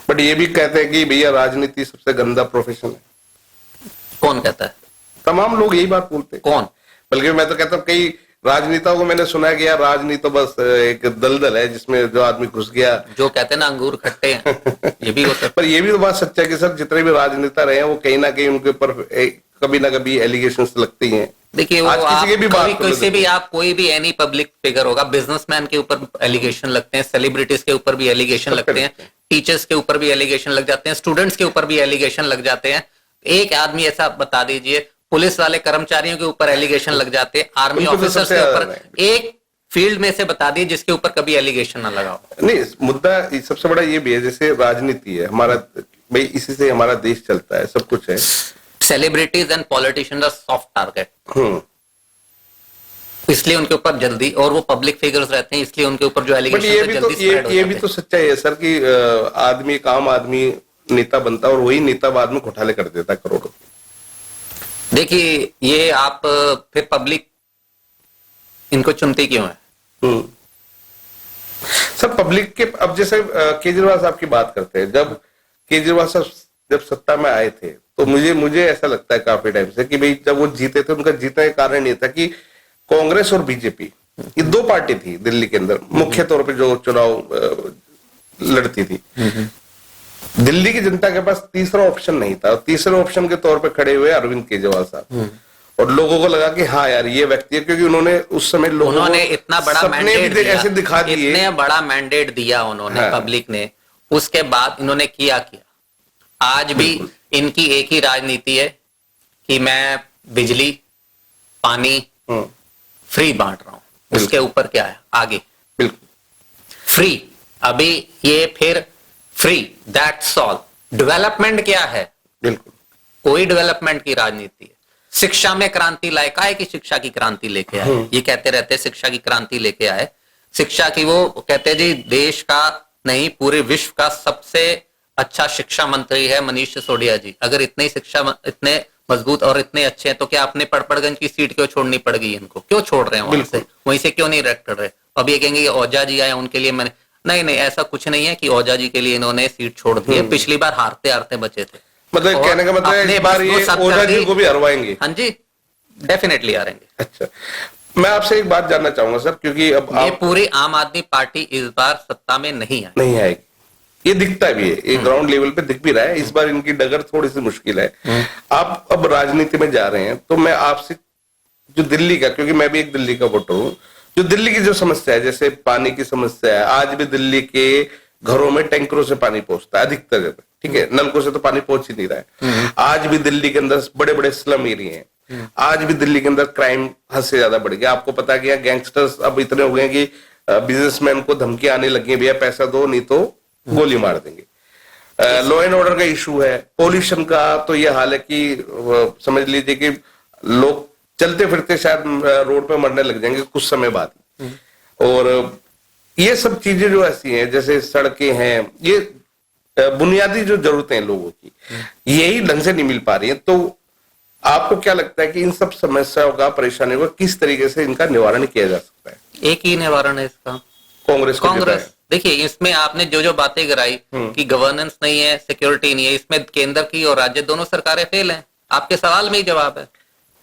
[SPEAKER 2] बट ये भी कहते हैं कि भैया राजनीति सबसे गंदा प्रोफेशन है।
[SPEAKER 1] कौन कहता है?
[SPEAKER 2] तमाम लोग यही बात बोलते हैं।
[SPEAKER 1] कौन?
[SPEAKER 2] बल्कि मैं तो कहता हूँ कई राजनेताओं को मैंने सुना है कि यार राजनीति तो बस एक दलदल है जिसमें जो आदमी घुस गया, जो
[SPEAKER 1] कहते हैं ना अंगूर खट्टे हैं, ये भी हो सकता है।
[SPEAKER 2] पर ये भी तो बात सच्चा है कि सर जितने भी राजनेता रहे हैं वो कहीं ना कहीं उनके ऊपर कभी ना कभी एलिगेशंस लगती हैं।
[SPEAKER 1] देखिए, वो किसी भी आप कोई भी एनी पब्लिक फिगर होगा, बिजनेसमैन के ऊपर एलिगेशन लगते हैं, सेलिब्रिटीज के ऊपर भी एलिगेशन लगते हैं, टीचर्स के ऊपर भी एलिगेशन लग जाते हैं, स्टूडेंट्स के ऊपर भी एलिगेशन लग जाते हैं। एक आदमी ऐसा बता दीजिए, पुलिस वाले कर्मचारियों के ऊपर एलिगेशन लग जाते हैं, आर्मी ऑफिसर्स के ऊपर, एक फील्ड में से बता दिए जिसके ऊपर कभी एलिगेशन ना लगाओ।
[SPEAKER 2] नहीं, मुद्दा सबसे बड़ा ये भी है, जैसे राजनीति है हमारा, भाई इसी से हमारा देश चलता है, सब कुछ है।
[SPEAKER 1] Celebrities and politicians are soft target. इसलिए उनके ऊपर जल्दी, और वो पब्लिक फिगर्स रहते हैं इसलिए उनके ऊपर जो
[SPEAKER 2] बट
[SPEAKER 1] एलिगेशन
[SPEAKER 2] ये भी
[SPEAKER 1] जल्दी
[SPEAKER 2] तो
[SPEAKER 1] स्प्रेड हो
[SPEAKER 2] ये
[SPEAKER 1] जाते
[SPEAKER 2] भी
[SPEAKER 1] हैं।
[SPEAKER 2] तो सच्चाई है सर कि आदमी, एक आम आदमी नेता बनता है और वही नेता बाद में घोटाले कर देता है करोड़ों।
[SPEAKER 1] देखिए ये आप फिर पब्लिक इनको चुनती क्यों है?
[SPEAKER 2] सर पब्लिक के, अब जैसे केजरीवाल साहब की बात करते हैं, जब केजरीवाल साहब जब सत्ता में आए थे तो मुझे ऐसा लगता है काफी टाइम से कि भाई जब वो जीते थे, उनका जीतने का कारण ये था कि कांग्रेस और बीजेपी, ये दो पार्टी थी दिल्ली के अंदर मुख्य तौर पे जो चुनाव लड़ती थी। दिल्ली की जनता के पास तीसरा ऑप्शन नहीं था, और तीसरे ऑप्शन के तौर पे खड़े हुए अरविंद केजरीवाल साहब, और लोगों को लगा कि हाँ यार ये व्यक्ति है, क्योंकि उन्होंने उस समय लोगों को
[SPEAKER 1] इतना बड़ा
[SPEAKER 2] सपने
[SPEAKER 1] मैंडेट
[SPEAKER 2] भी
[SPEAKER 1] दिया,
[SPEAKER 2] ऐसे दिखा दिए,
[SPEAKER 1] इतने बड़ा मैंडेट दिया उन्होंने
[SPEAKER 2] हाँ।
[SPEAKER 1] पब्लिक ने, उसके बाद इन्होंने किया आज भी इनकी एक ही राजनीति है कि मैं बिजली पानी फ्री बांट रहा हूं, उसके ऊपर क्या है आगे?
[SPEAKER 2] बिल्कुल
[SPEAKER 1] फ्री, अभी ये फिर फ्री, दैट्स ऑल। डेवलपमेंट क्या है?
[SPEAKER 2] बिल्कुल
[SPEAKER 1] कोई डेवलपमेंट की राजनीति है। शिक्षा में क्रांति लाए, काहे की शिक्षा की क्रांति लेके आए, ये कहते रहते हैं शिक्षा की क्रांति लेके आए। शिक्षा की वो कहते हैं जी देश का नहीं पूरे विश्व का सबसे अच्छा शिक्षा मंत्री है मनीष सिसोदिया जी। अगर इतने इतने मजबूत और इतने अच्छे हैं तो क्या अपने पड़पड़गंज की सीट क्यों छोड़नी पड़ गई इनको? क्यों छोड़ रहे हैं वहीं से क्यों नहीं रेक्ट कर रहे? अब ये कहेंगे ओझा जी आए उनके लिए मैंने, नहीं ऐसा कुछ नहीं है कि ओझा जी के लिए इन्होंने सीट छोड़ दी है। पिछली बार हारते हारते बचे थे,
[SPEAKER 2] मतलब कहने का मतलब है इस बार ये ओझा जी को भी हरवाएंगे।
[SPEAKER 1] हाँ जी, डेफिनेटली हारेंगे।
[SPEAKER 2] अच्छा, मैं आपसे एक बात जानना चाहूंगा सर, क्योंकि अब
[SPEAKER 1] ये पूरी आम आदमी पार्टी इस बार सत्ता में नहीं
[SPEAKER 2] आएगी, ये दिखता भी है, ये ग्राउंड लेवल पे दिख भी रहा है। इस बार इनकी डगर थोड़ी सी मुश्किल है। आप अब राजनीति में जा रहे हैं, तो मैं आपसे जो दिल्ली का, क्योंकि मैं भी एक दिल्ली का वोटर हूँ, जो दिल्ली की जो समस्या है, जैसे पानी की समस्या है, आज भी दिल्ली के घरों में टैंकरों से पानी पहुंचता है अधिकतर जगह, ठीक है, नलकों से तो पानी पहुंच ही नहीं रहा है। आज भी दिल्ली के अंदर बड़े बड़े स्लम एरिया हैं, आज भी दिल्ली के अंदर क्राइम हद से ज्यादा बढ़ गया। आपको पता है कि गैंगस्टर्स अब इतने हो गए कि बिजनेसमैन को धमकी आने लगी है, भैया पैसा दो नहीं तो गोली मार देंगे। लॉ एंड ऑर्डर का इशू है, पॉल्यूशन का तो ये हाल है कि समझ लीजिए कि लोग चलते फिरते शायद रोड पे मरने लग जाएंगे कुछ समय बाद। और ये सब चीजें जो ऐसी हैं, जैसे सड़कें हैं, ये बुनियादी जो जरूरतें हैं लोगों की, यही ढंग से नहीं मिल पा रही है। तो आपको क्या लगता है कि इन सब समस्याओं का, परेशानियों का किस तरीके से इनका निवारण किया जा सकता है?
[SPEAKER 1] एक ही निवारण है इसका,
[SPEAKER 2] कांग्रेस।
[SPEAKER 1] देखिए इसमें आपने जो बातें कराई कि गवर्नेंस नहीं है, सिक्योरिटी नहीं है, इसमें केंद्र की और राज्य दोनों सरकारें फेल हैं। आपके सवाल में ही जवाब है।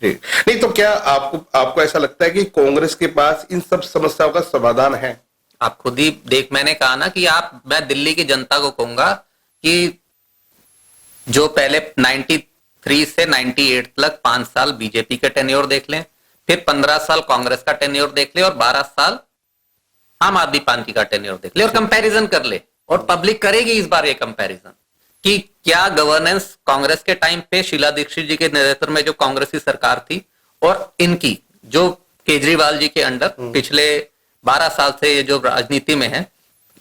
[SPEAKER 2] नहीं तो क्या आपको ऐसा लगता है कि कांग्रेस के पास इन सब समस्याओं का समाधान है?
[SPEAKER 1] आप खुद ही देख, मैंने कहा ना कि मैं दिल्ली की जनता को कहूंगा कि जो पहले 93 से 98 तक 5 साल बीजेपी का टेन्योर देख लें, फिर 15 साल कांग्रेस का टेन्योर देख ले, और 12 साल आम आदमी पार्टी का टेन्योर देख ले, और कंपैरिजन कर ले। और पब्लिक करेगी इस बार ये कंपैरिजन कि क्या गवर्नेंस कांग्रेस के टाइम पे शीला दीक्षित जी के नेतृत्व में जो कांग्रेस की सरकार थी, और इनकी जो केजरीवाल जी के अंडर पिछले 12 साल से ये जो राजनीति में है,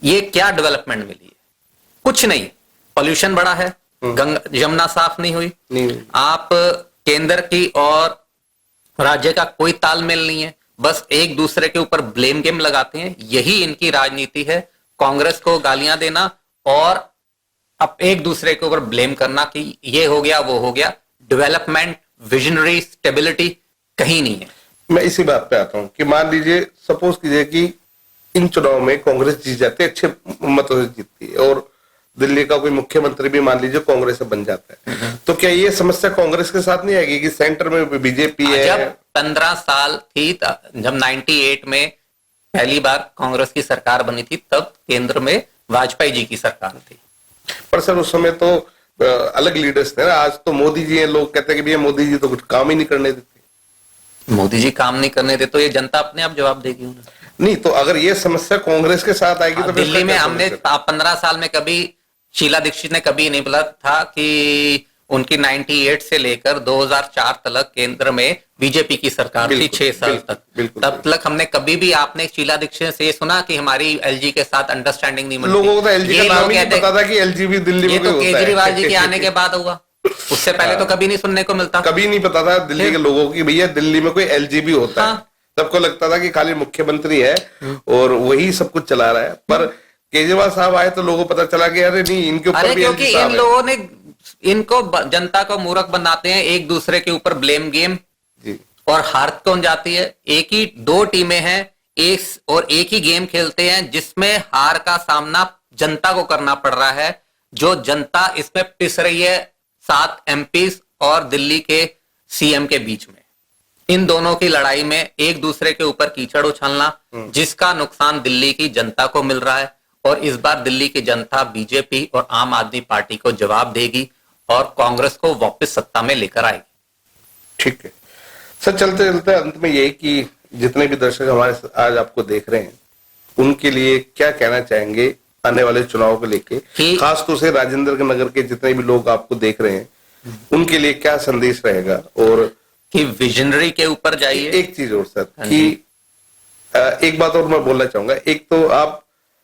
[SPEAKER 1] ये क्या डेवलपमेंट मिली है? कुछ नहीं। पॉल्यूशन बढ़ा है, यमुना साफ नहीं हुई, आप केंद्र की और राज्य का कोई तालमेल नहीं है, बस एक दूसरे के ऊपर ब्लेम गेम लगाते हैं। यही इनकी राजनीति है, कांग्रेस को गालियां देना और अब एक दूसरे के ऊपर ब्लेम करना कि ये हो गया वो हो गया। डेवलपमेंट, विजनरी, स्टेबिलिटी कहीं नहीं है।
[SPEAKER 2] मैं इसी बात पे आता हूं कि मान लीजिए, सपोज कीजिए कि इन चुनाव में कांग्रेस जीत जाती है, अच्छे मतों से जीतती है, और दिल्ली का कोई मुख्यमंत्री भी मान लीजिए कांग्रेस से बन जाता है, तो क्या ये समस्या कांग्रेस के साथ नहीं आएगी कि सेंटर में बीजेपी है?
[SPEAKER 1] जब 15 साल थी, जब 98 में पहली बार कांग्रेस की सरकार बनी थी, तब केंद्र में वाजपेयी जी की सरकार थी।
[SPEAKER 2] पर सर उस समय तो अलग लीडर्स थे ना, आज तो मोदी जी हैं, लोग कहते हैं कि भैया मोदी जी तो कुछ काम ही नहीं करने देते।
[SPEAKER 1] मोदी जी काम नहीं करने देते तो ये जनता अपने आप जवाब देगी उन्हें।
[SPEAKER 2] नहीं तो अगर ये समस्या कांग्रेस के साथ आएगी तो
[SPEAKER 1] दिल्ली में हमने 15 साल में कभी शीला दीक्षित ने कभी नहीं बोला था कि उनकी 98 से लेकर 2004 तक केंद्र में बीजेपी की सरकार थी 6 साल तक। तब तक हमने कभी भी आपने शीला दीक्षित से ये सुना कि हमारी एलजी के साथ अंडरस्टैंडिंग नहीं मिलती?
[SPEAKER 2] लोगों को तो एलजी का नाम ही नहीं पता था कि एलजी भी दिल्ली में
[SPEAKER 1] होता है। ये तो केजरीवाल जी के आने के बाद हुआ, उससे पहले तो कभी नहीं सुनने को मिलता,
[SPEAKER 2] कभी नहीं पता था दिल्ली के लोगों की भैया दिल्ली में कोई एलजी भी होता है। सबको लगता था कि खाली मुख्यमंत्री है और वही सब कुछ चला रहा है, पर केजरीवाल साहब आए तो लोगों को पता चला कि अरे नहीं, इनके ऊपर
[SPEAKER 1] अरे
[SPEAKER 2] भी
[SPEAKER 1] क्योंकि
[SPEAKER 2] एलजी साहब
[SPEAKER 1] इन
[SPEAKER 2] है।
[SPEAKER 1] लोगों ने इनको जनता को मूर्ख बनाते हैं, एक दूसरे के ऊपर ब्लेम गेम,
[SPEAKER 2] जी
[SPEAKER 1] और हार कौन जाती है? एक ही दो टीमें हैं, एक ही गेम खेलते हैं जिसमें हार का सामना जनता को करना पड़ रहा है, जो जनता इसमें पिस रही है 7 एमपीज और दिल्ली के सीएम के बीच में। इन दोनों की लड़ाई में एक दूसरे के ऊपर कीचड़ उछलना, जिसका नुकसान दिल्ली की जनता को मिल रहा है। और इस बार दिल्ली की जनता बीजेपी और आम आदमी पार्टी को जवाब देगी और कांग्रेस को वापस सत्ता में लेकर आएगी।
[SPEAKER 2] ठीक है सर, चलते चलते अंत में यही कि जितने भी दर्शक हमारे आज आपको देख रहे हैं, उनके लिए क्या कहना चाहेंगे आने वाले चुनाव को लेके, खास तौर से राजेंद्र नगर के जितने भी लोग आपको देख रहे हैं, उनके लिए क्या संदेश रहेगा? और
[SPEAKER 1] कि विजनरी के ऊपर जाइए।
[SPEAKER 2] एक चीज और सर कि एक बात और मैं बोलना चाहूंगा, एक तो आप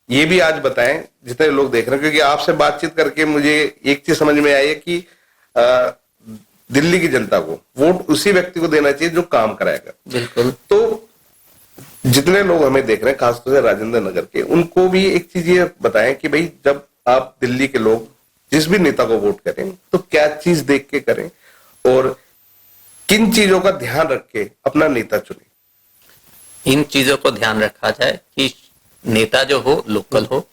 [SPEAKER 2] ये भी आज बताएं जितने लोग देख रहे हैं, क्योंकि आपसे बातचीत करके मुझे एक चीज समझ में आई है कि दिल्ली की जनता को वोट उसी व्यक्ति को देना चाहिए जो काम कराएगा।
[SPEAKER 1] बिल्कुल।
[SPEAKER 2] तो जितने लोग हमें देख रहे हैं, खासतौर से राजेंद्र नगर के, उनको भी एक चीज ये बताएं कि भाई जब आप दिल्ली के लोग जिस भी नेता को वोट करें तो क्या चीज देख के करें और किन चीजों का ध्यान रख के अपना नेता चुने।
[SPEAKER 1] इन चीजों को ध्यान रखा जाए कि नेता जो हो लोकल हो,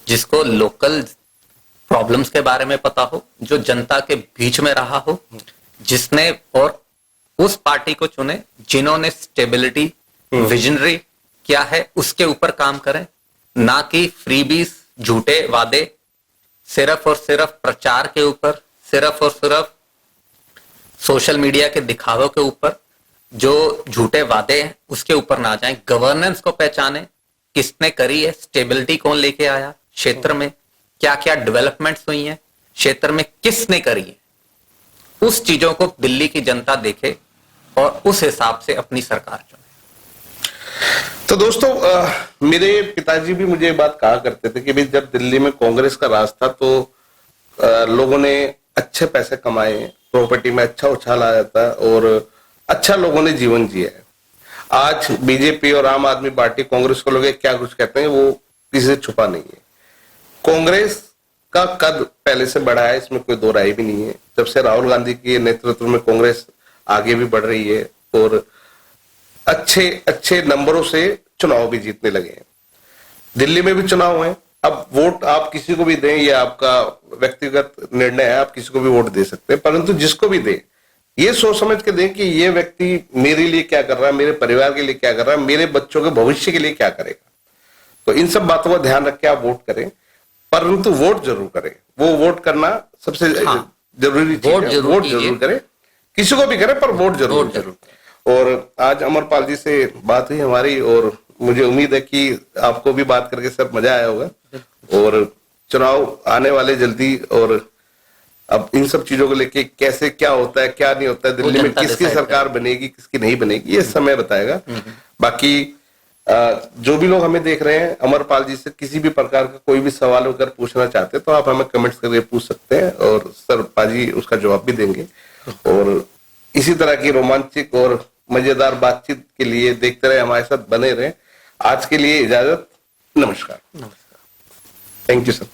[SPEAKER 1] जिसको लोकल प्रॉब्लम्स के बारे में पता हो, जो जनता के बीच में रहा हो, जिसने, और उस पार्टी को चुने जिन्होंने स्टेबिलिटी, विजनरी क्या है उसके ऊपर काम करें, ना कि फ्रीबीज, झूठे वादे, सिर्फ और सिर्फ प्रचार के ऊपर, सिर्फ और सिर्फ सोशल मीडिया के दिखावों के ऊपर, जो झूठे वादे हैं उसके ऊपर ना जाएं। गवर्नेंस को पहचाने, किसने करी है, स्टेबिलिटी कौन लेके आया, क्षेत्र में क्या क्या डेवलपमेंट्स हुई हैं, क्षेत्र में किसने करी है, उस चीजों को दिल्ली की जनता देखे और उस हिसाब से अपनी सरकार चुने।
[SPEAKER 2] तो दोस्तों, मेरे पिताजी भी मुझे ये बात कहा करते थे कि भाई जब दिल्ली में कांग्रेस का राज था तो लोगों ने अच्छे पैसे कमाए, प्रॉपर्टी में अच्छा उछाल आया था और अच्छा लोगों ने जीवन जिया है। आज बीजेपी और आम आदमी पार्टी कांग्रेस को लोग क्या कुछ कहते हैं वो किसी से छुपा नहीं है। कांग्रेस का कद पहले से बढ़ा है, इसमें कोई दो राय भी नहीं है। जब से राहुल गांधी के नेतृत्व में कांग्रेस आगे भी बढ़ रही है और अच्छे अच्छे नंबरों से चुनाव भी जीतने लगे हैं। दिल्ली में भी चुनाव है, अब वोट आप किसी को भी दें, ये आपका व्यक्तिगत निर्णय है, आप किसी को भी वोट दे सकते हैं, परंतु जिसको भी दें ये सोच समझ के दें कि ये व्यक्ति मेरे लिए क्या कर रहा है, मेरे परिवार के लिए क्या कर रहा है, मेरे बच्चों के भविष्य के लिए क्या करेगा। तो इन सब बातों का ध्यान रख के आप वोट करें, परंतु वोट जरूर करें। वो वोट करना सबसे जरूरी चीज है। वोट जरूर करें, किसी को भी करें पर वोट जरूर करें। और आज अमरपाल जी से बात हुई हमारी और मुझे उम्मीद है कि आपको भी बात करके सब मजा आया होगा। और चुनाव आने वाले जल्दी, और अब इन सब चीजों को लेके कैसे क्या होता है क्या नहीं होता है, दिल्ली में किसकी सरकार बनेगी किसकी नहीं बनेगी, ये समय बताएगा। बाकी जो भी लोग हमें देख रहे हैं, अमरपाल जी से किसी भी प्रकार का कोई भी सवाल अगर पूछना चाहते हैं तो आप हमें कमेंट्स करके पूछ सकते हैं और सर पाजी उसका जवाब भी देंगे। और इसी तरह की रोमांचक और मजेदार बातचीत के लिए देखते रहे, हमारे साथ बने रहे। आज के लिए इजाजत, नमस्कार। Thank you sir.